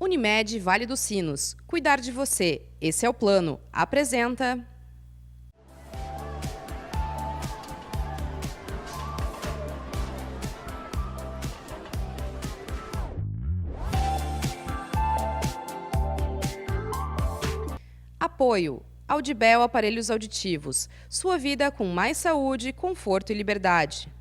Unimed Vale dos Sinos. Cuidar de você. Esse é o plano. Apresenta. Apoio. Audibel Aparelhos Auditivos. Sua vida com mais saúde, conforto e liberdade.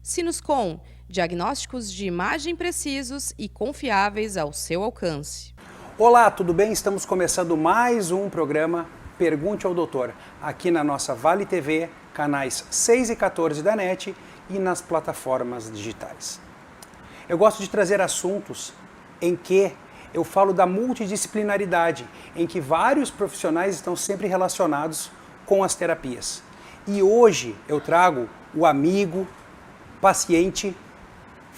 Sinuscom. Diagnósticos de imagem precisos e confiáveis ao seu alcance. Olá, tudo bem? Estamos começando mais um programa Pergunte ao Doutor, aqui na nossa Vale TV, canais 6 e 14 da NET e nas plataformas digitais. Eu gosto de trazer assuntos em que eu falo da multidisciplinaridade, em que vários profissionais estão sempre relacionados com as terapias. E hoje eu trago o amigo, paciente,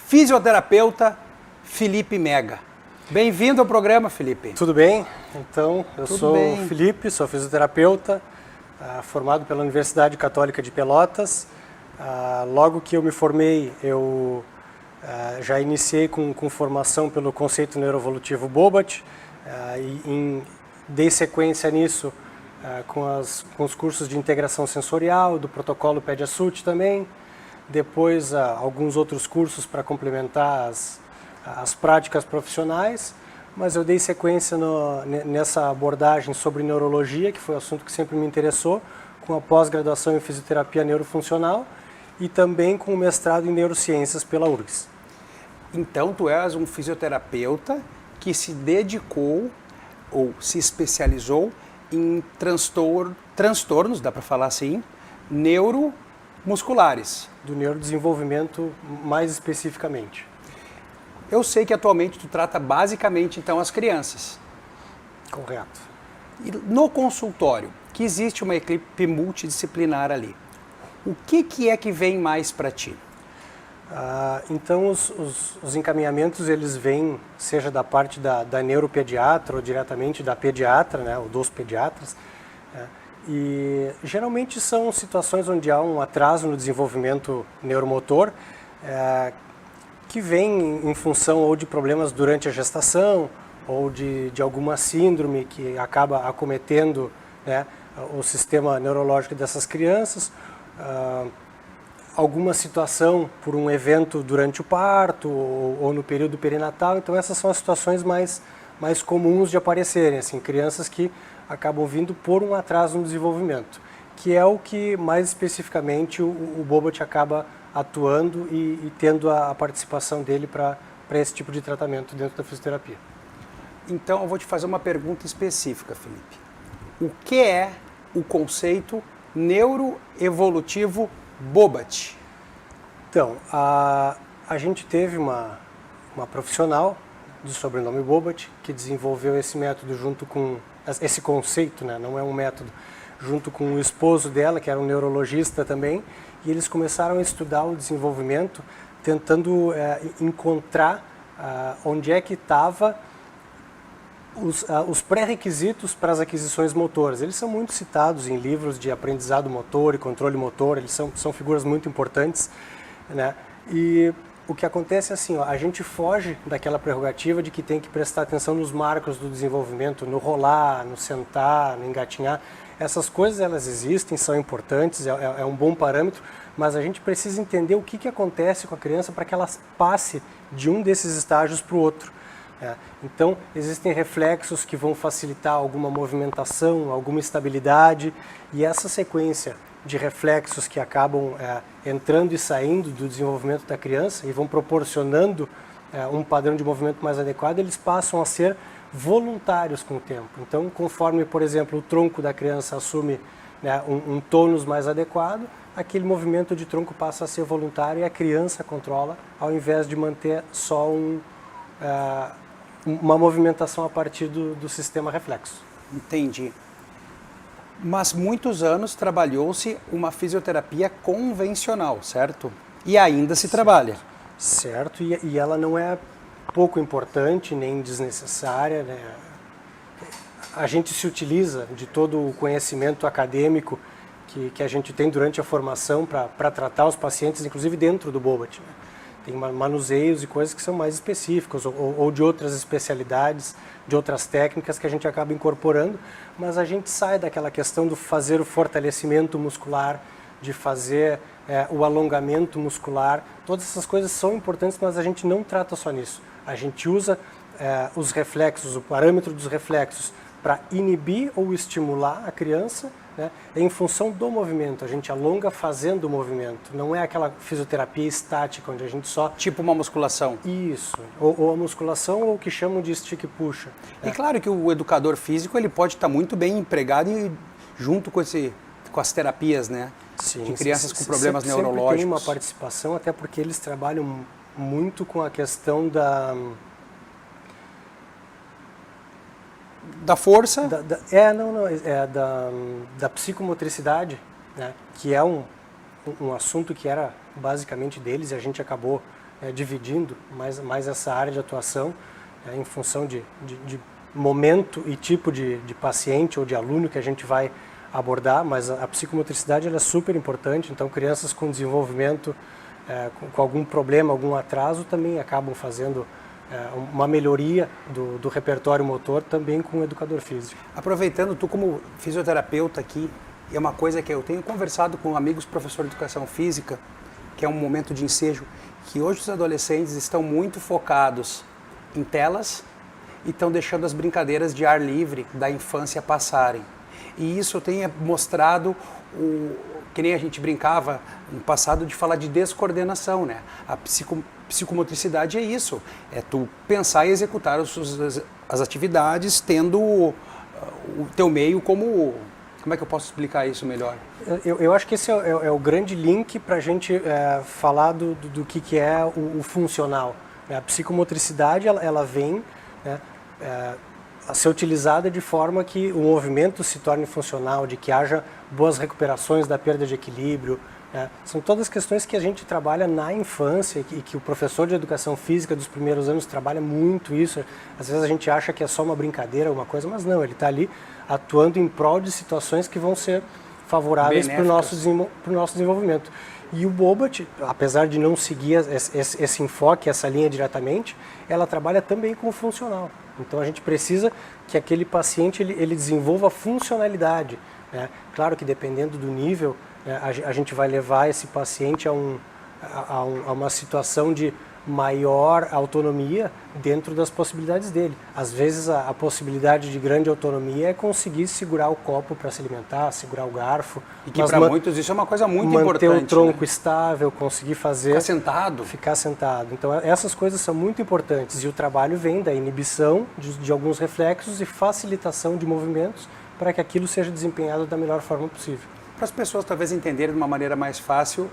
fisioterapeuta Felipe Mega. Bem-vindo ao programa, Felipe. Tudo bem? Então, eu sou o Felipe, sou fisioterapeuta, formado pela Universidade Católica de Pelotas. Logo que eu me formei, eu já iniciei com formação pelo conceito neuroevolutivo Bobat, dei sequência nisso com os cursos de integração sensorial, do protocolo PEDASUT também. Depois, alguns outros cursos para complementar as práticas profissionais, mas eu dei sequência nessa abordagem sobre neurologia, que foi um assunto que sempre me interessou, com a pós-graduação em fisioterapia neurofuncional e também com o mestrado em neurociências pela URGS. Então, tu és um fisioterapeuta que se dedicou ou se especializou em transtornos, dá para falar assim, neuromusculares. Do neurodesenvolvimento mais especificamente. Eu sei que atualmente tu trata basicamente então as crianças. Correto. E no consultório, que existe uma equipe multidisciplinar ali, o que é que vem mais para ti? Então os encaminhamentos eles vêm seja da parte da neuropediatra ou diretamente da pediatra, né, ou dos pediatras, e geralmente são situações onde há um atraso no desenvolvimento neuromotor, que vem em função ou de problemas durante a gestação ou de alguma síndrome que acaba acometendo, né, o sistema neurológico dessas crianças, alguma situação por um evento durante o parto ou no período perinatal. Então essas são as situações mais comuns de aparecerem, assim, crianças que acabam vindo por um atraso no desenvolvimento, que é o que mais especificamente o Bobat acaba atuando e tendo a participação dele para esse tipo de tratamento dentro da fisioterapia. Então eu vou te fazer uma pergunta específica, Felipe. O que é o conceito neuroevolutivo Bobat? Então, a gente teve uma profissional de sobrenome Bobat que desenvolveu esse método junto com esse conceito, né, não é um método, junto com o esposo dela, que era um neurologista também, e eles começaram a estudar o desenvolvimento, tentando encontrar onde é que estava os pré-requisitos para as aquisições motoras. Eles são muito citados em livros de aprendizado motor e controle motor, eles são figuras muito importantes, né? E o que acontece é assim, a gente foge daquela prerrogativa de que tem que prestar atenção nos marcos do desenvolvimento, no rolar, no sentar, no engatinhar. Essas coisas elas existem, são importantes, é um bom parâmetro, mas a gente precisa entender o que acontece com a criança para que ela passe de um desses estágios para o outro. Então, existem reflexos que vão facilitar alguma movimentação, alguma estabilidade, e essa sequência de reflexos que acabam entrando e saindo do desenvolvimento da criança e vão proporcionando um padrão de movimento mais adequado, eles passam a ser voluntários com o tempo. Então, conforme, por exemplo, o tronco da criança assume, né, um tônus mais adequado, aquele movimento de tronco passa a ser voluntário e a criança controla, ao invés de manter só uma movimentação a partir do sistema reflexo. Entendi. Mas muitos anos trabalhou-se uma fisioterapia convencional, certo? E ainda se trabalha. Certo, e ela não é pouco importante nem desnecessária, né? A gente se utiliza de todo o conhecimento acadêmico que a gente tem durante a formação para tratar os pacientes, inclusive dentro do Bobat, né? Tem manuseios e coisas que são mais específicos, ou de outras especialidades, de outras técnicas que a gente acaba incorporando, mas a gente sai daquela questão do fazer o fortalecimento muscular, de fazer o alongamento muscular. Todas essas coisas são importantes, mas a gente não trata só nisso. A gente usa os reflexos, o parâmetro dos reflexos, para inibir ou estimular a criança, né, em função do movimento. A gente alonga fazendo o movimento. Não é aquela fisioterapia estática, onde a gente só... Tipo uma musculação. Isso. Ou a musculação, ou o que chamam de stick puxa. E claro que o educador físico ele pode estar muito bem empregado junto com as terapias, né? Sim, de crianças com problemas neurológicos. Sempre tem uma participação, até porque eles trabalham muito com a questão da força? Da psicomotricidade, né? Que é um assunto que era basicamente deles e a gente acabou dividindo mais essa área de atuação em função de momento e tipo de paciente ou de aluno que a gente vai abordar, mas a psicomotricidade ela é super importante, então crianças com desenvolvimento, com algum problema, algum atraso, também acabam fazendo uma melhoria do repertório motor também com o educador físico. Aproveitando, tu como fisioterapeuta aqui, é uma coisa que eu tenho conversado com amigos professores de educação física, que é um momento de ensejo, que hoje os adolescentes estão muito focados em telas e estão deixando as brincadeiras de ar livre da infância passarem. E isso tem mostrado, que nem a gente brincava no passado, de falar de descoordenação, né? A psicomotricidade é isso, é tu pensar e executar as atividades tendo o teu meio como... Como é que eu posso explicar isso melhor? Eu acho que esse é o grande link para a gente falar do que é o funcional. A psicomotricidade ela vem, né, a ser utilizada de forma que o movimento se torne funcional, de que haja boas recuperações da perda de equilíbrio. Né? São todas questões que a gente trabalha na infância e que o professor de educação física dos primeiros anos trabalha muito isso. Às vezes a gente acha que é só uma brincadeira, alguma coisa, mas não, ele está ali atuando em prol de situações que vão ser favoráveis para o nosso desenvolvimento. E o Bobat, apesar de não seguir esse enfoque, essa linha diretamente, ela trabalha também com o funcional. Então a gente precisa que aquele paciente ele desenvolva funcionalidade. Né? Claro que dependendo do nível, né, a gente vai levar esse paciente a uma situação de maior autonomia dentro das possibilidades dele. Às vezes a possibilidade de grande autonomia é conseguir segurar o copo para se alimentar, segurar o garfo. E que para muitos isso é uma coisa muito importante. Manter o tronco, né, estável, conseguir fazer... Ficar sentado. Então essas coisas são muito importantes e o trabalho vem da inibição de alguns reflexos e facilitação de movimentos para que aquilo seja desempenhado da melhor forma possível. Para as pessoas talvez entenderem de uma maneira mais fácil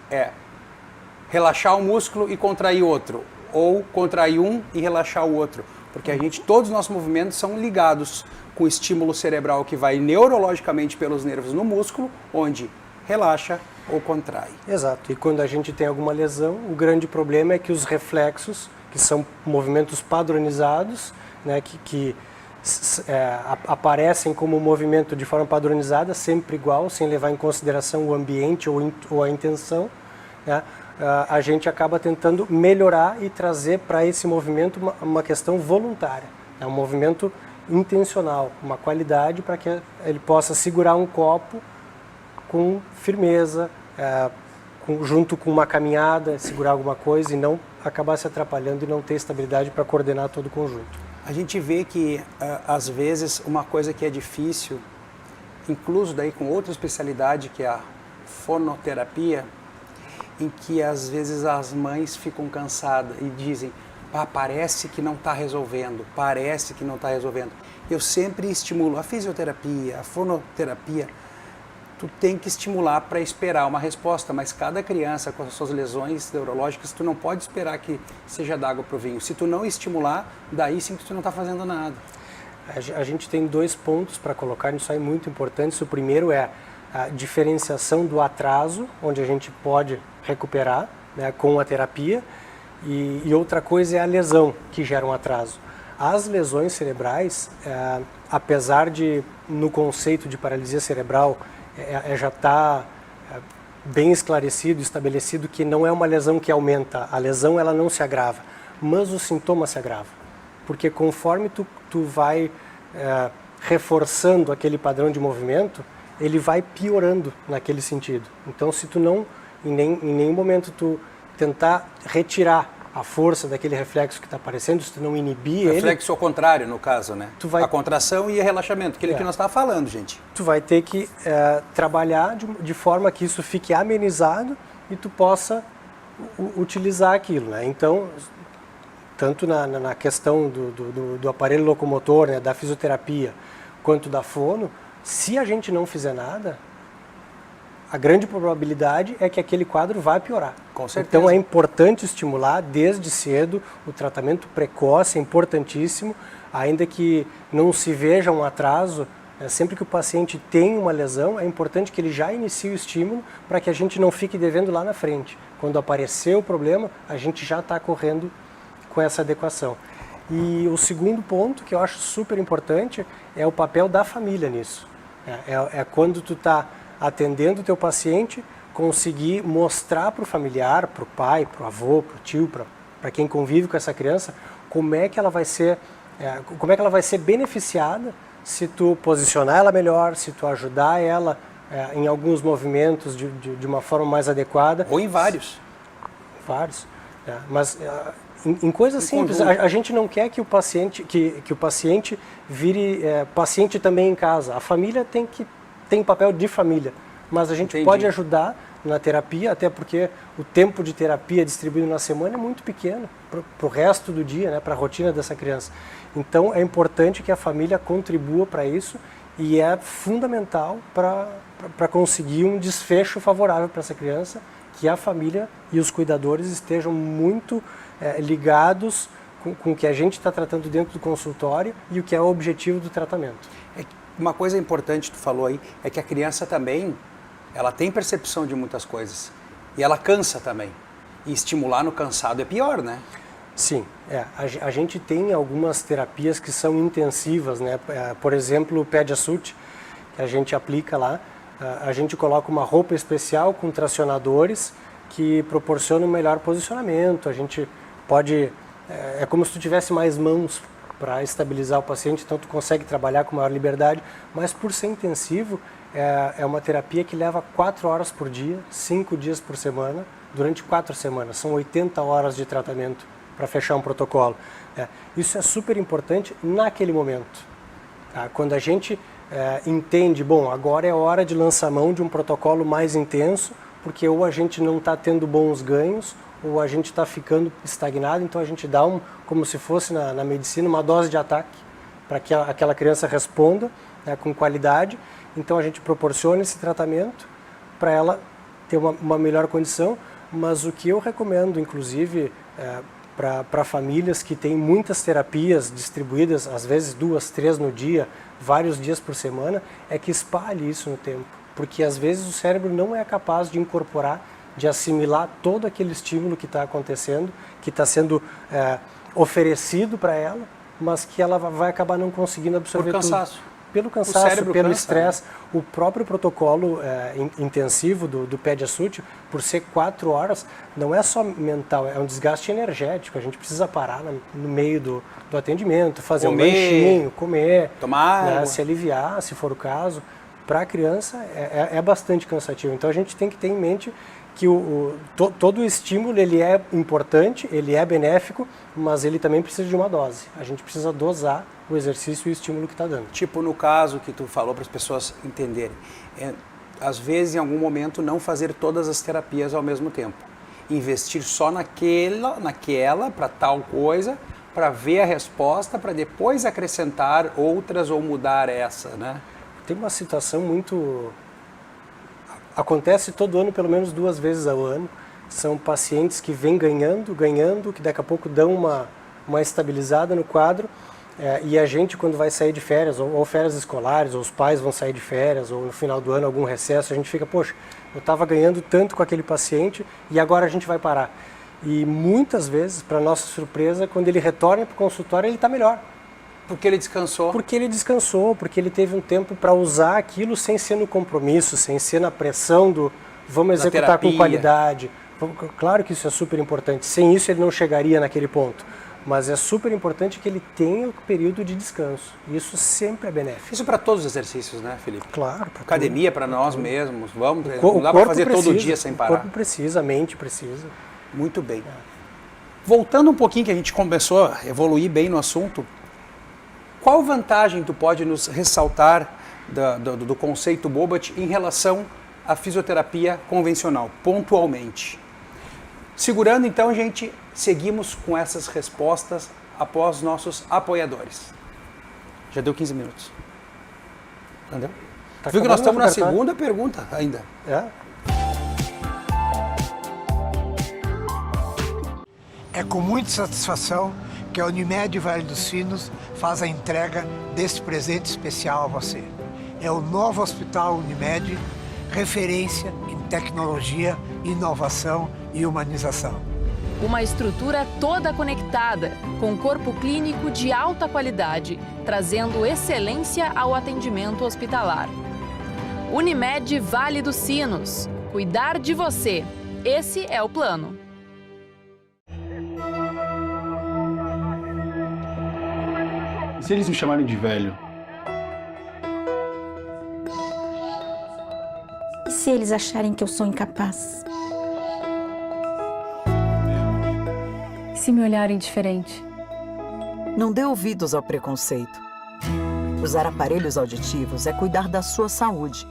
relaxar um músculo e contrair outro, ou contrair um e relaxar o outro, porque todos os nossos movimentos são ligados com o estímulo cerebral que vai neurologicamente pelos nervos no músculo, onde relaxa ou contrai. Exato, e quando a gente tem alguma lesão, o grande problema é que os reflexos, que são movimentos padronizados, né, que aparecem como movimento de forma padronizada, sempre igual, sem levar em consideração o ambiente ou a intenção, né, a gente acaba tentando melhorar e trazer para esse movimento uma questão voluntária. É um movimento intencional, uma qualidade para que ele possa segurar um copo com firmeza, junto com uma caminhada, segurar alguma coisa e não acabar se atrapalhando e não ter estabilidade para coordenar todo o conjunto. A gente vê que, às vezes, uma coisa que é difícil, incluso daí com outra especialidade, que é a fonoterapia, em que às vezes as mães ficam cansadas e dizem, parece que não está resolvendo, parece que não está resolvendo. Eu sempre estimulo a fisioterapia, a fonoterapia, tu tem que estimular para esperar uma resposta, mas cada criança com as suas lesões neurológicas, tu não pode esperar que seja d'água para o vinho. Se tu não estimular, daí sim que tu não está fazendo nada. A gente tem 2 pontos para colocar nisso aí muito importantes. O primeiro é a diferenciação do atraso, onde a gente pode recuperar, né, com a terapia, e outra coisa é a lesão que gera um atraso. As lesões cerebrais, apesar de no conceito de paralisia cerebral já está bem esclarecido, estabelecido que não é uma lesão que aumenta, a lesão ela não se agrava, mas o sintoma se agrava. Porque conforme tu vai reforçando aquele padrão de movimento, ele vai piorando naquele sentido. Então, se tu não, em nenhum momento tu tentar retirar a força daquele reflexo que está aparecendo, se tu não inibir ele... Reflexo ao contrário, no caso, né? A contração e relaxamento, aquilo que nós estávamos falando, gente. Tu vai ter que trabalhar de forma que isso fique amenizado e tu possa utilizar aquilo, né? Então, tanto na questão do aparelho locomotor, né, da fisioterapia, quanto da fono, se a gente não fizer nada, a grande probabilidade é que aquele quadro vai piorar. Com certeza. Então é importante estimular desde cedo, o tratamento precoce é importantíssimo, ainda que não se veja um atraso, sempre que o paciente tem uma lesão, é importante que ele já inicie o estímulo para que a gente não fique devendo lá na frente. Quando aparecer o problema, a gente já está correndo com essa adequação. E o segundo ponto que eu acho super importante é o papel da família nisso. É quando tu está atendendo o teu paciente, conseguir mostrar para o familiar, para o pai, para o avô, para o tio, para quem convive com essa criança, como é que ela vai ser beneficiada se tu posicionar ela melhor, se tu ajudar ela em alguns movimentos de uma forma mais adequada. Ou em vários. Vários. Mas em coisas simples, a gente não quer que o paciente vire paciente também em casa. A família tem papel de família, mas a gente pode ajudar na terapia, até porque o tempo de terapia distribuído na semana é muito pequeno para o resto do dia, né, para a rotina dessa criança. Então é importante que a família contribua para isso e é fundamental para conseguir um desfecho favorável para essa criança, que a família e os cuidadores estejam muito ligados com o que a gente está tratando dentro do consultório e o que é o objetivo do tratamento. Uma coisa importante que tu falou aí é que a criança também, ela tem percepção de muitas coisas e ela cansa também. E estimular no cansado é pior, né? Sim, a gente tem algumas terapias que são intensivas, né? Por exemplo, o Pediasut, que a gente aplica lá, a gente coloca uma roupa especial com tracionadores que proporcionam um melhor posicionamento. A gente pode, é como se tu tivesse mais mãos para estabilizar o paciente, então tu consegue trabalhar com maior liberdade, mas por ser intensivo, é uma terapia que leva 4 horas por dia, 5 dias por semana, durante 4 semanas. São 80 horas de tratamento para fechar um protocolo. Isso é super importante naquele momento. Tá? Quando a gente entende, bom, agora é hora de lançar mão de um protocolo mais intenso, porque ou a gente não está tendo bons ganhos, ou a gente está ficando estagnado, então a gente dá como se fosse na medicina, uma dose de ataque para que aquela criança responda com qualidade. Então a gente proporciona esse tratamento para ela ter uma melhor condição, mas o que eu recomendo, inclusive, para famílias que têm muitas terapias distribuídas, às vezes 2, 3 no dia, vários dias por semana, é que espalhe isso no tempo, porque às vezes o cérebro não é capaz de incorporar, de assimilar todo aquele estímulo que está acontecendo, que está sendo oferecido para ela, mas que ela vai acabar não conseguindo absorver tudo. Por cansaço. Pelo cansaço, pelo estresse. O próprio protocolo intensivo do Pediasut, por ser 4 horas, não é só mental, é um desgaste energético. A gente precisa parar no meio do atendimento, fazer um lanchinho, comer, tomar água, se aliviar, se for o caso. Para a criança é bastante cansativo. Então a gente tem que ter em mente que todo o estímulo ele é importante, ele é benéfico, mas ele também precisa de uma dose. A gente precisa dosar o exercício e o estímulo que está dando. Tipo no caso que tu falou para as pessoas entenderem, às vezes em algum momento não fazer todas as terapias ao mesmo tempo. Investir só naquela para tal coisa, para ver a resposta, para depois acrescentar outras ou mudar essa, né? Tem uma situação muito... Acontece todo ano, pelo menos 2 vezes ao ano. São pacientes que vêm ganhando, que daqui a pouco dão uma estabilizada no quadro. E a gente, quando vai sair de férias, ou férias escolares, ou os pais vão sair de férias, ou no final do ano algum recesso, a gente fica, poxa, eu estava ganhando tanto com aquele paciente e agora a gente vai parar. E muitas vezes, para nossa surpresa, quando ele retorna para o consultório, ele está melhor. Porque ele descansou? Porque ele descansou, porque ele teve um tempo para usar aquilo sem ser no compromisso, sem ser na pressão vamos executar com qualidade. Claro que isso é super importante. Sem isso ele não chegaria naquele ponto. Mas é super importante que ele tenha o período de descanso. Isso sempre é benéfico. Isso para todos os exercícios, né, Felipe? Claro. Academia para nós mesmos. Vamos, não dá para fazer todo dia sem parar. O corpo precisa, a mente precisa. Muito bem. Voltando um pouquinho, que a gente começou a evoluir bem no assunto, qual vantagem tu pode nos ressaltar do conceito Bobat em relação à fisioterapia convencional, pontualmente? Segurando, então, a gente seguimos com essas respostas após nossos apoiadores. Já deu 15 minutos. Entendeu? Viu que nós estamos na segunda pergunta ainda. É com muita satisfação que a Unimed Vale dos Sinos faz a entrega deste presente especial a você. É o novo Hospital Unimed, referência em tecnologia, inovação e humanização. Uma estrutura toda conectada, com corpo clínico de alta qualidade, trazendo excelência ao atendimento hospitalar. Unimed Vale dos Sinos. Cuidar de você. Esse é o plano. E se eles me chamarem de velho? E se eles acharem que eu sou incapaz? E se me olharem diferente? Não dê ouvidos ao preconceito. Usar aparelhos auditivos é cuidar da sua saúde.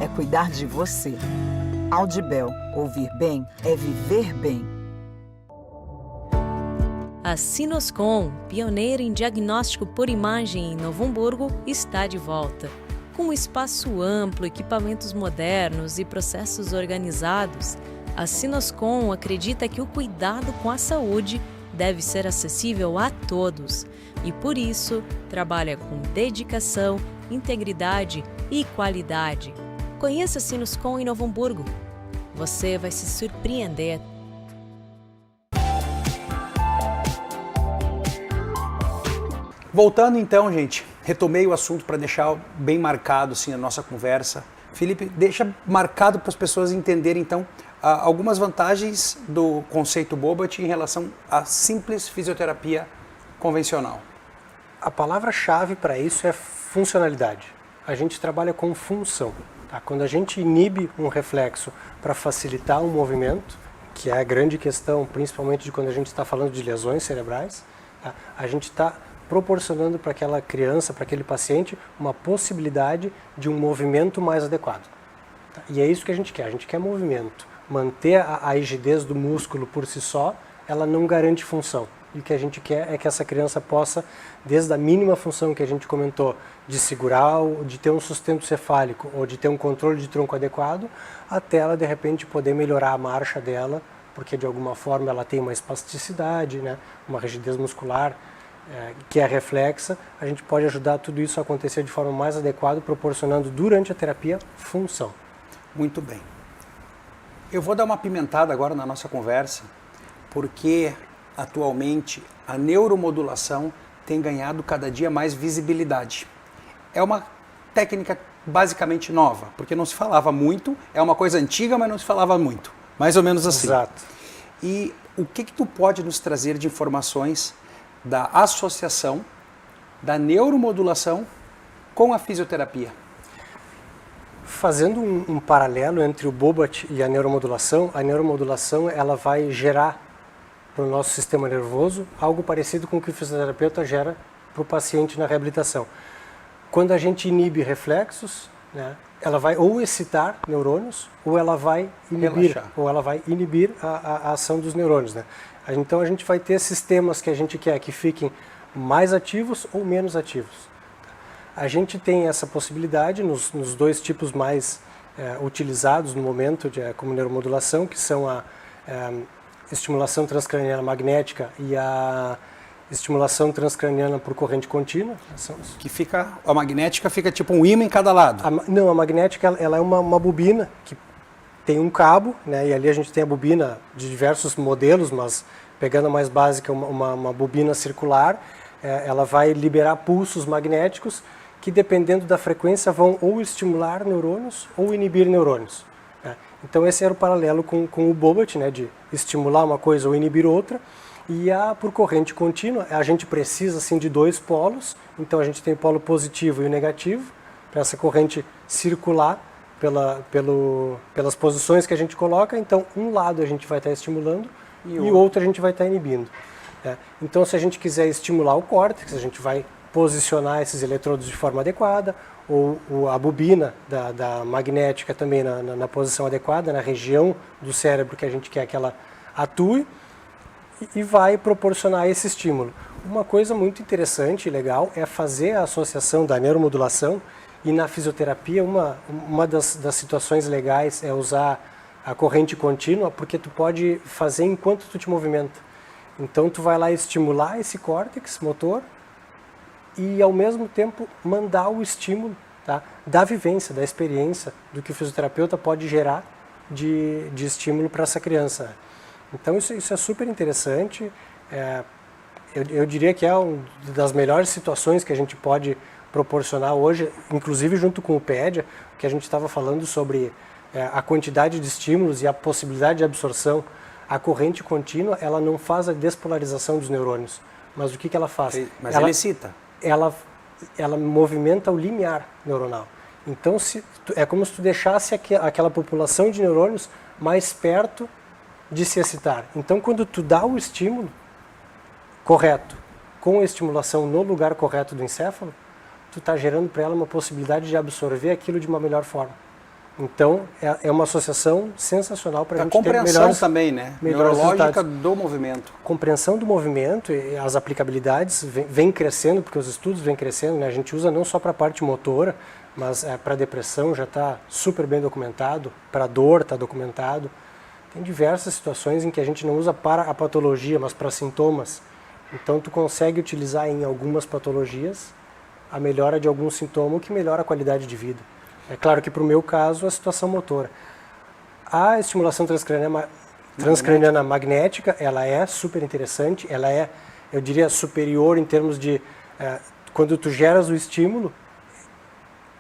É cuidar de você. Audibel, ouvir bem é viver bem. A Sinoscom, pioneira em diagnóstico por imagem em Novo Hamburgo, está de volta. Com espaço amplo, equipamentos modernos e processos organizados, a Sinoscom acredita que o cuidado com a saúde deve ser acessível a todos e, por isso, trabalha com dedicação, integridade e qualidade. Conheça a Sinoscom em Novo Hamburgo. Você vai se surpreender. Voltando então, gente, retomei o assunto para deixar bem marcado assim, a nossa conversa. Felipe, deixa marcado para as pessoas entenderem então algumas vantagens do conceito Bobat em relação à simples fisioterapia convencional. A palavra-chave para isso é funcionalidade. A gente trabalha com função. Tá? Quando a gente inibe um reflexo para facilitar um movimento, que é a grande questão, principalmente de quando a gente está falando de lesões cerebrais, tá? A gente está proporcionando para aquela criança, para aquele paciente, uma possibilidade de um movimento mais adequado. Tá? E é isso que a gente quer movimento. Manter a rigidez do músculo por si só, ela não garante função. E o que a gente quer é que essa criança possa, desde a mínima função que a gente comentou, de segurar, de ter um sustento cefálico ou de ter um controle de tronco adequado, até ela de repente poder melhorar a marcha dela, porque de alguma forma ela tem uma espasticidade, né, uma rigidez muscular que é reflexa. A gente pode ajudar tudo isso a acontecer de forma mais adequada, proporcionando durante a terapia função. Muito bem. Eu vou dar uma pimentada agora na nossa conversa, porque atualmente a neuromodulação tem ganhado cada dia mais visibilidade. É uma técnica basicamente nova, porque não se falava muito, é uma coisa antiga, mas não se falava muito. Mais ou menos assim. Exato. E o que tu pode nos trazer de informações da associação da neuromodulação com a fisioterapia? Fazendo um paralelo entre o Bobat e a neuromodulação ela vai gerar para o nosso sistema nervoso algo parecido com o que o fisioterapeuta gera para o paciente na reabilitação. Quando a gente inibe reflexos, né, ela vai ou excitar neurônios ou ela vai inibir, a ação dos neurônios. Né? Então a gente vai ter sistemas que a gente quer que fiquem mais ativos ou menos ativos. A gente tem essa possibilidade nos dois tipos mais utilizados no momento como neuromodulação, que são a estimulação transcraniana magnética e a estimulação transcraniana por corrente contínua. Que a magnética fica tipo um ímã em cada lado. Não, a magnética ela é uma bobina que tem um cabo, né, e ali a gente tem a bobina de diversos modelos, mas pegando a mais básica, uma bobina circular, ela vai liberar pulsos magnéticos que, dependendo da frequência, vão ou estimular neurônios ou inibir neurônios. Né? Então esse era o paralelo com o Bobat, né, de estimular uma coisa ou inibir outra. E por corrente contínua, a gente precisa assim, de dois polos, então a gente tem o polo positivo e o negativo, para essa corrente circular pelas posições que a gente coloca, então um lado a gente vai estar estimulando e o outro a gente vai estar inibindo. Então se a gente quiser estimular o córtex, a gente vai posicionar esses eletrodos de forma adequada, ou a bobina da magnética também na posição adequada, na região do cérebro que a gente quer que ela atue, e vai proporcionar esse estímulo. Uma coisa muito interessante e legal é fazer a associação da neuromodulação, e na fisioterapia uma das situações legais é usar a corrente contínua, porque tu pode fazer enquanto tu te movimenta. Então tu vai lá estimular esse córtex motor e ao mesmo tempo mandar o estímulo, tá, da vivência, da experiência, do que o fisioterapeuta pode gerar de estímulo para essa criança. Então isso é super interessante, eu diria que é uma das melhores situações que a gente pode proporcionar hoje, inclusive junto com o PEDIA, que a gente estava falando sobre a quantidade de estímulos e a possibilidade de absorção. A corrente contínua, ela não faz a despolarização dos neurônios, mas o que ela faz? Mas ela excita. Ela movimenta o limiar neuronal. Então é como se tu deixasse aquela população de neurônios mais perto de se excitar. Então quando tu dá o estímulo correto, com a estimulação no lugar correto do encéfalo, tu está gerando para ela uma possibilidade de absorver aquilo de uma melhor forma. Então é uma associação sensacional para a gente ter melhores... A compreensão também, né? Neurológica resultados. Do movimento. Compreensão do movimento e as aplicabilidades vem crescendo, porque os estudos vêm crescendo, né? A gente usa não só para a parte motora, mas para depressão já está super bem documentado, para dor está documentado. Tem diversas situações em que a gente não usa para a patologia, mas para sintomas. Então tu consegue utilizar em algumas patologias a melhora de algum sintoma, o que melhora a qualidade de vida. É claro que para o meu caso a situação motora. A estimulação transcraniana magnética, ela é super interessante, ela é, eu diria, superior em termos de, quando tu geras o estímulo,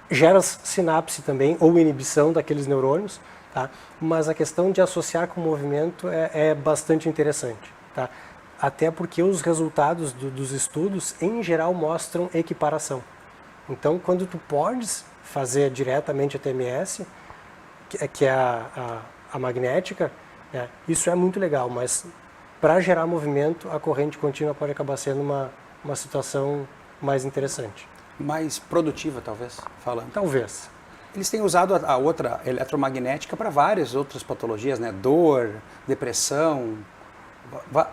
geras sinapse também, ou inibição daqueles neurônios, tá? Mas a questão de associar com o movimento é bastante interessante, tá? Até porque os resultados dos estudos, em geral, mostram equiparação. Então, quando tu podes fazer diretamente a TMS, que é a magnética, isso é muito legal, mas para gerar movimento, a corrente contínua pode acabar sendo uma situação mais interessante. Mais produtiva, talvez, falando. Talvez. Eles têm usado a outra eletromagnética para várias outras patologias, né? Dor, depressão,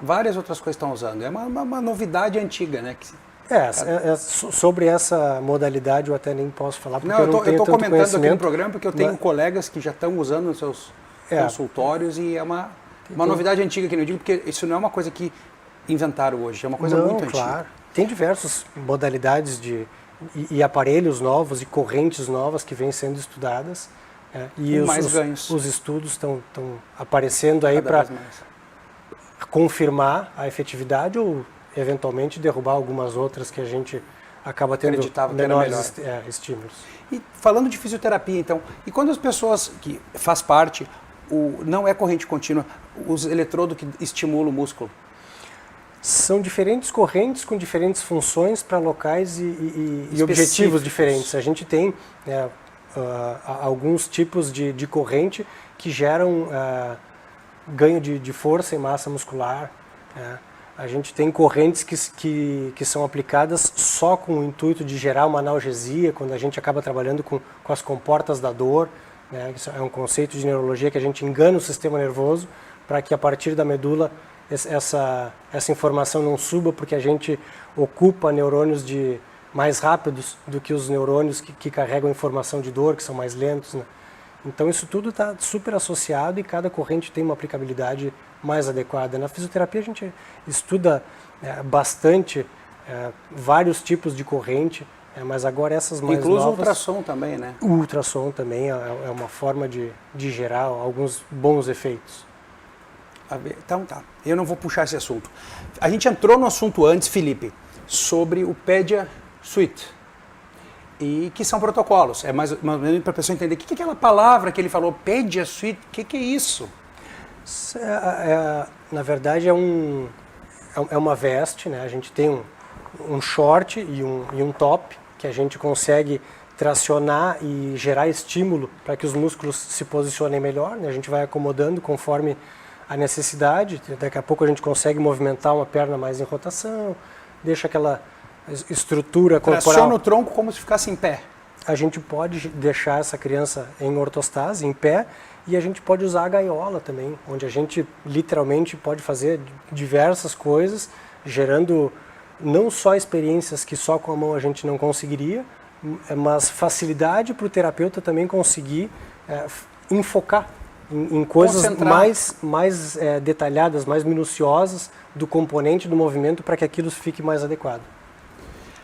várias outras coisas estão usando. É uma novidade antiga, né? Sobre essa modalidade eu até nem posso falar, porque eu estou comentando aqui no programa porque eu tenho colegas que já estão usando nos seus consultórios e é uma novidade antiga que eu digo, porque isso não é uma coisa que inventaram hoje, é uma coisa muito antiga. Claro. Tem diversas modalidades e aparelhos novos e correntes novas que vêm sendo estudadas. E os estudos estão aparecendo aí para confirmar a efetividade ou eventualmente derrubar algumas outras que a gente acaba tendo menores estímulos. E falando de fisioterapia, então, e quando as pessoas, que faz parte, não é corrente contínua, os eletrodos que estimulam o músculo? São diferentes correntes com diferentes funções para locais e objetivos diferentes. A gente tem alguns tipos de corrente que geram ganho de força e massa muscular. A gente tem correntes que são aplicadas só com o intuito de gerar uma analgesia, quando a gente acaba trabalhando com as comportas da dor. Isso é um conceito de neurologia que a gente engana o sistema nervoso para que a partir da medula essa informação não suba, porque a gente ocupa neurônios mais rápidos do que os neurônios que carregam informação de dor, que são mais lentos, né? Então isso tudo está super associado e cada corrente tem uma aplicabilidade mais adequada. Na fisioterapia a gente estuda bastante vários tipos de corrente, mas agora essas mais novas... Incluso o ultrassom também, né? O ultrassom também é uma forma de gerar alguns bons efeitos. Então tá, eu não vou puxar esse assunto. A gente entrou no assunto antes, Felipe, sobre o PEDIA Suite. E que são protocolos. É mais ou menos para a pessoa entender o que é aquela palavra que ele falou, PediaSuite, o que é isso? Na verdade, é uma veste, né? A gente tem um short e um top que a gente consegue tracionar e gerar estímulo para que os músculos se posicionem melhor, né? A gente vai acomodando conforme a necessidade. Daqui a pouco a gente consegue movimentar uma perna mais em rotação, deixa aquela estrutura corporal. Traciona o tronco como se ficasse em pé. A gente pode deixar essa criança em ortostase, em pé, e a gente pode usar a gaiola também, onde a gente literalmente pode fazer diversas coisas, gerando não só experiências que só com a mão a gente não conseguiria, mas facilidade para o terapeuta também conseguir enfocar em coisas mais detalhadas, mais minuciosas do componente do movimento para que aquilo fique mais adequado.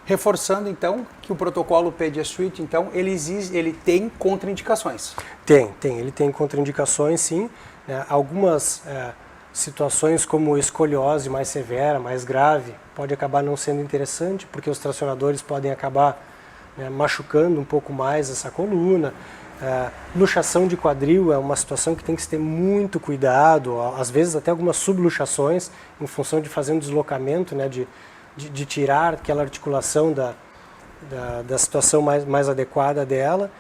Reforçando, então, que o protocolo PediaSuite, então, ele tem contraindicações. Ele tem contraindicações, sim. Né? Algumas situações como escoliose mais severa, mais grave, pode acabar não sendo interessante, porque os tracionadores podem acabar, né, machucando um pouco mais essa coluna. Luxação de quadril é uma situação que tem que se ter muito cuidado, às vezes até algumas subluxações, em função de fazer um deslocamento, né, de tirar aquela articulação da situação mais adequada dela.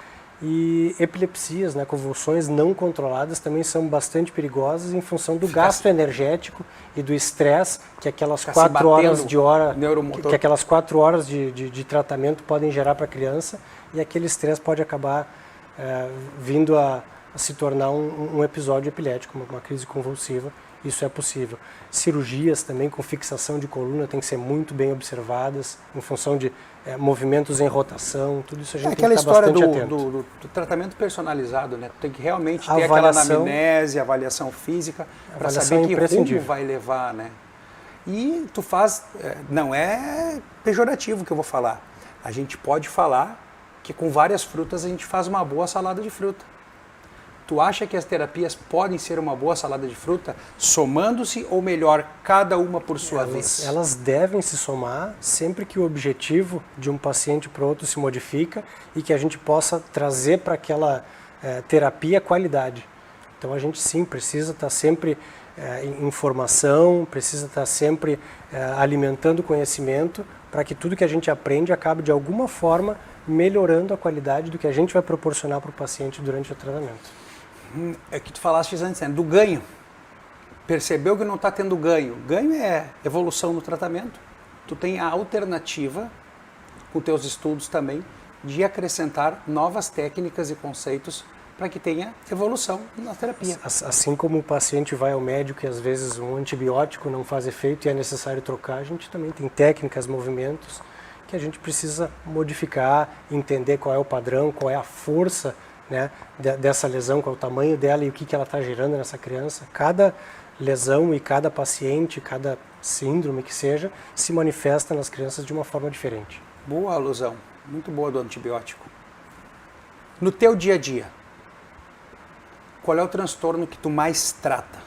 E epilepsias, né, convulsões não controladas também são bastante perigosas em função do gasto energético e do estresse que aquelas 4 horas de tratamento podem gerar para a criança, e aquele estresse pode acabar vindo a se tornar um episódio epilético, uma crise convulsiva. Isso é possível. Cirurgias também com fixação de coluna têm que ser muito bem observadas, em função de movimentos em rotação, tudo isso a gente tem que estar bastante atento. Aquela história do tratamento personalizado, né? Tem que realmente ter aquela anamnese, avaliação física, para saber que rumo vai levar, né? E tu faz, não é pejorativo que eu vou falar, a gente pode falar que com várias frutas a gente faz uma boa salada de fruta. Tu acha que as terapias podem ser uma boa salada de fruta, somando-se, ou melhor, cada uma por sua vez? Elas devem se somar sempre que o objetivo de um paciente para o outro se modifica e que a gente possa trazer para aquela terapia qualidade. Então a gente sim precisa estar sempre em formação, precisa estar sempre alimentando conhecimento para que tudo que a gente aprende acabe de alguma forma melhorando a qualidade do que a gente vai proporcionar para o paciente durante o tratamento. É que tu falaste antes, né, do ganho. Percebeu que não está tendo ganho. Ganho é evolução no tratamento. Tu tem a alternativa, com teus estudos também, de acrescentar novas técnicas e conceitos para que tenha evolução na terapia. Assim como o paciente vai ao médico e às vezes um antibiótico não faz efeito e é necessário trocar, a gente também tem técnicas, movimentos que a gente precisa modificar, entender qual é o padrão, qual é a força, né, dessa lesão, qual é o tamanho dela e o que ela está gerando nessa criança. Cada lesão e cada paciente, cada síndrome que seja, se manifesta nas crianças de uma forma diferente. Boa alusão, muito boa do antibiótico. No teu dia a dia, qual é o transtorno que tu mais trata?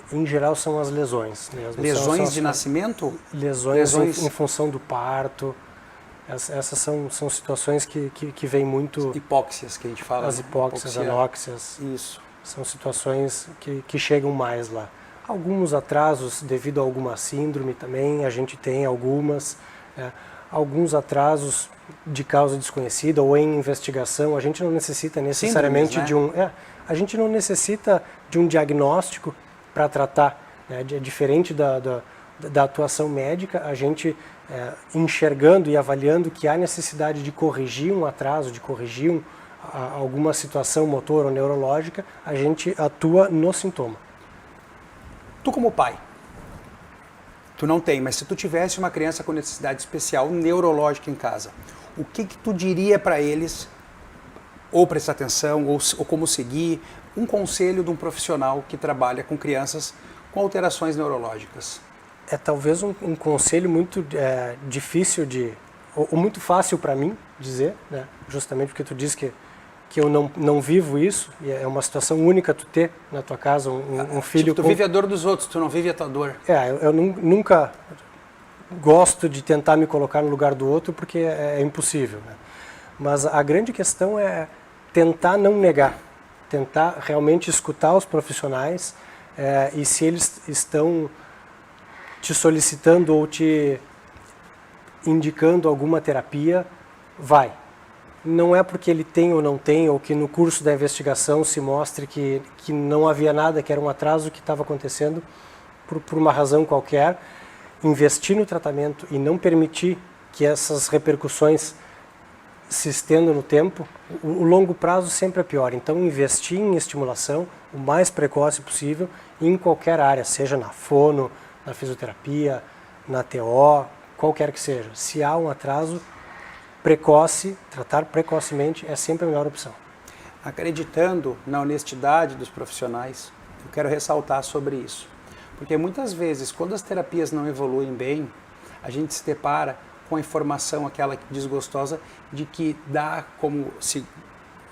Em geral são as lesões. Mesmo. Lesões de nascimento? Lesões em função do parto. Essas são situações que vêm muito... Hipóxias que a gente fala. As hipóxias, anóxias. Isso. São situações que chegam mais lá. Alguns atrasos devido a alguma síndrome também, a gente tem algumas. Alguns atrasos de causa desconhecida ou em investigação, a gente não necessita necessariamente a gente não necessita de um diagnóstico para tratar, né? É diferente da atuação médica, a gente enxergando e avaliando que há necessidade de corrigir um atraso, de corrigir alguma situação motor ou neurológica, a gente atua no sintoma. Tu como pai, tu não tem, mas se tu tivesse uma criança com necessidade especial neurológica em casa, o que tu diria para eles, ou prestar atenção, ou como seguir, um conselho de um profissional que trabalha com crianças com alterações neurológicas? É talvez um conselho muito difícil ou muito fácil para mim dizer, né? Justamente porque tu diz que eu não vivo isso, e é uma situação única tu ter na tua casa um filho... Tu vive a dor dos outros, tu não vive a tua dor. Eu nunca gosto de tentar me colocar no lugar do outro porque é impossível, né? Mas a grande questão é tentar não negar, tentar realmente escutar os profissionais e se eles estão te solicitando ou te indicando alguma terapia, vai. Não é porque ele tem ou não tem, ou que no curso da investigação se mostre que não havia nada, que era um atraso que estava acontecendo por uma razão qualquer. Investir no tratamento e não permitir que essas repercussões se estendam no tempo, o longo prazo sempre é pior. Então, investir em estimulação o mais precoce possível em qualquer área, seja na fono, na fisioterapia, na TO, qualquer que seja. Se há um atraso precoce, tratar precocemente é sempre a melhor opção. Acreditando na honestidade dos profissionais, eu quero ressaltar sobre isso. Porque muitas vezes, quando as terapias não evoluem bem, a gente se depara com a informação, aquela desgostosa, de que dá como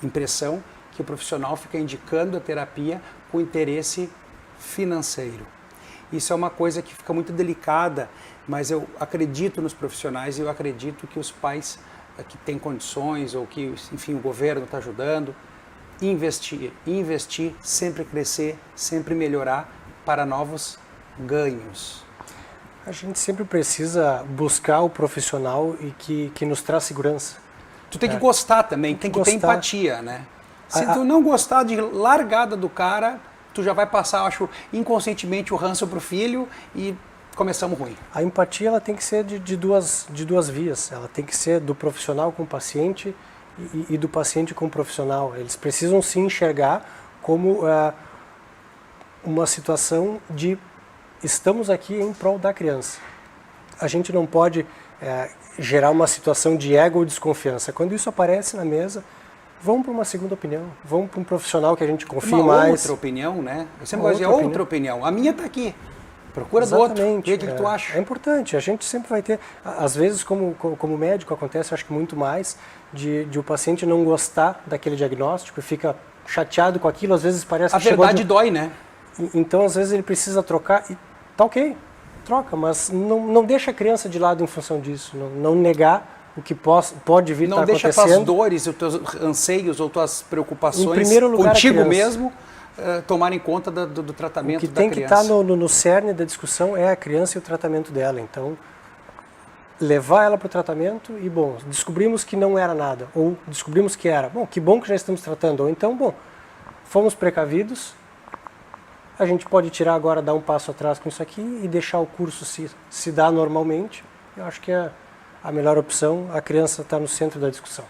impressão que o profissional fica indicando a terapia com interesse financeiro. Isso é uma coisa que fica muito delicada, mas eu acredito nos profissionais e eu acredito que os pais que têm condições ou que, enfim, o governo está ajudando, investir, sempre crescer, sempre melhorar para novos ganhos. A gente sempre precisa buscar o profissional e que nos traz segurança. Tu tem que gostar também, tem que ter empatia, né? Se tu não gostar de largada do cara, tu já vai passar, acho, inconscientemente o ranço pro filho e começamos ruim. A empatia ela tem que ser de duas vias. Ela tem que ser do profissional com o paciente e do paciente com o profissional. Eles precisam se enxergar como uma situação de estamos aqui em prol da criança. A gente não pode gerar uma situação de ego ou desconfiança. Quando isso aparece na mesa, vamos para uma segunda opinião, vamos para um profissional que a gente confie mais. Outra opinião, né? Eu sempre gosto de outra opinião. A minha está aqui. Procura do outro. O que tu acha? É importante. A gente sempre vai ter, às vezes, como médico, acontece, acho que muito mais, de o paciente não gostar daquele diagnóstico e fica chateado com aquilo. Às vezes parece que a verdade dói, né? Então, às vezes, ele precisa trocar e tá ok, troca, mas não deixa a criança de lado em função disso. Não negar o que pode vir a estar acontecendo. Não deixa tuas dores, os teus anseios ou tuas preocupações em primeiro lugar, contigo mesmo tomarem conta do tratamento da criança. O que tem que estar no cerne da discussão é a criança e o tratamento dela. Então, levar ela para o tratamento e, bom, descobrimos que não era nada, ou descobrimos que era. Bom, que bom que já estamos tratando. Ou então, bom, fomos precavidos, a gente pode tirar agora, dar um passo atrás com isso aqui e deixar o curso se dar normalmente. Eu acho que é a melhor opção, a criança está no centro da discussão.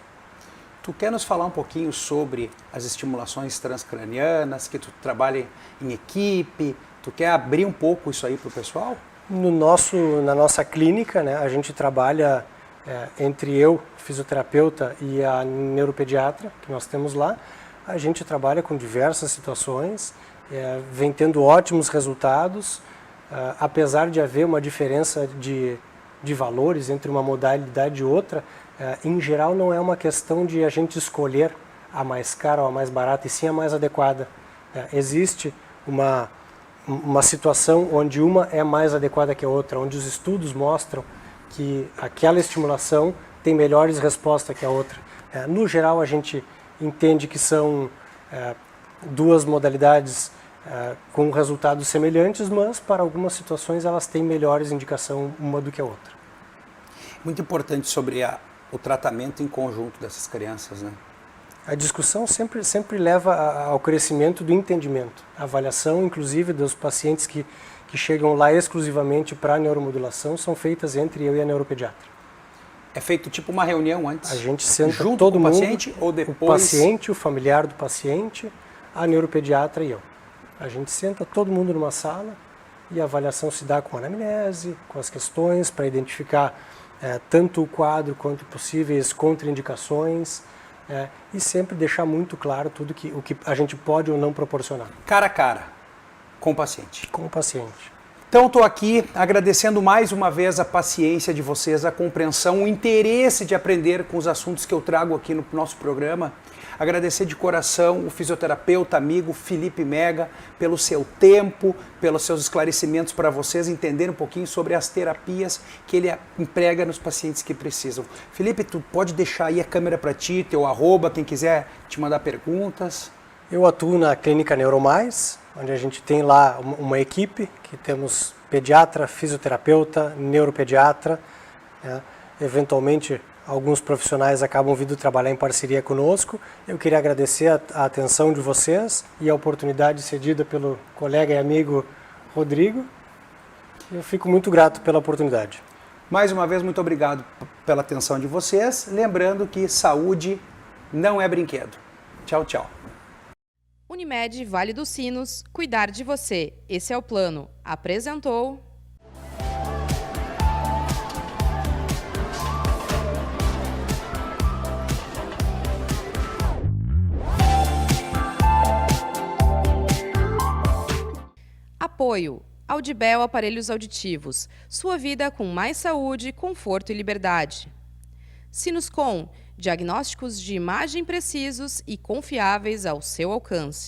Tu quer nos falar um pouquinho sobre as estimulações transcranianas, que tu trabalha em equipe, tu quer abrir um pouco isso aí para o pessoal? Na nossa clínica, né, a gente trabalha entre eu, fisioterapeuta, e a neuropediatra, que nós temos lá, a gente trabalha com diversas situações, vem tendo ótimos resultados, apesar de haver uma diferença de valores entre uma modalidade e outra, em geral não é uma questão de a gente escolher a mais cara ou a mais barata, e sim a mais adequada. Existe uma situação onde uma é mais adequada que a outra, onde os estudos mostram que aquela estimulação tem melhores respostas que a outra. No geral, a gente entende que são duas modalidades com resultados semelhantes, mas para algumas situações elas têm melhores indicação uma do que a outra. Muito importante sobre o tratamento em conjunto dessas crianças, né? A discussão sempre leva ao crescimento do entendimento. A avaliação, inclusive, dos pacientes que chegam lá exclusivamente para a neuromodulação são feitas entre eu e a neuropediatra. É feito tipo uma reunião antes? A gente senta junto todo com o mundo, paciente ou depois? O paciente, o familiar do paciente, a neuropediatra e eu. A gente senta todo mundo numa sala e a avaliação se dá com a anamnese, com as questões para identificar tanto o quadro quanto possíveis contraindicações e sempre deixar muito claro tudo o que a gente pode ou não proporcionar. Cara a cara, com o paciente. Com o paciente. Então estou aqui agradecendo mais uma vez a paciência de vocês, a compreensão, o interesse de aprender com os assuntos que eu trago aqui no nosso programa. Agradecer de coração o fisioterapeuta amigo Felipe Mega pelo seu tempo, pelos seus esclarecimentos para vocês entenderem um pouquinho sobre as terapias que ele emprega nos pacientes que precisam. Felipe, tu pode deixar aí a câmera para ti, teu @, quem quiser te mandar perguntas. Eu atuo na Clínica Neuromais, onde a gente tem lá uma equipe, que temos pediatra, fisioterapeuta, neuropediatra, né? Eventualmente alguns profissionais acabam vindo trabalhar em parceria conosco. Eu queria agradecer a atenção de vocês e a oportunidade cedida pelo colega e amigo Rodrigo. Eu fico muito grato pela oportunidade. Mais uma vez, muito obrigado pela atenção de vocês. Lembrando que saúde não é brinquedo. Tchau, tchau. Unimed Vale dos Sinos, cuidar de você. Esse é o plano. Apresentou... Apoio. Audibel Aparelhos Auditivos. Sua vida com mais saúde, conforto e liberdade. Sinuscom. Diagnósticos de imagem precisos e confiáveis ao seu alcance.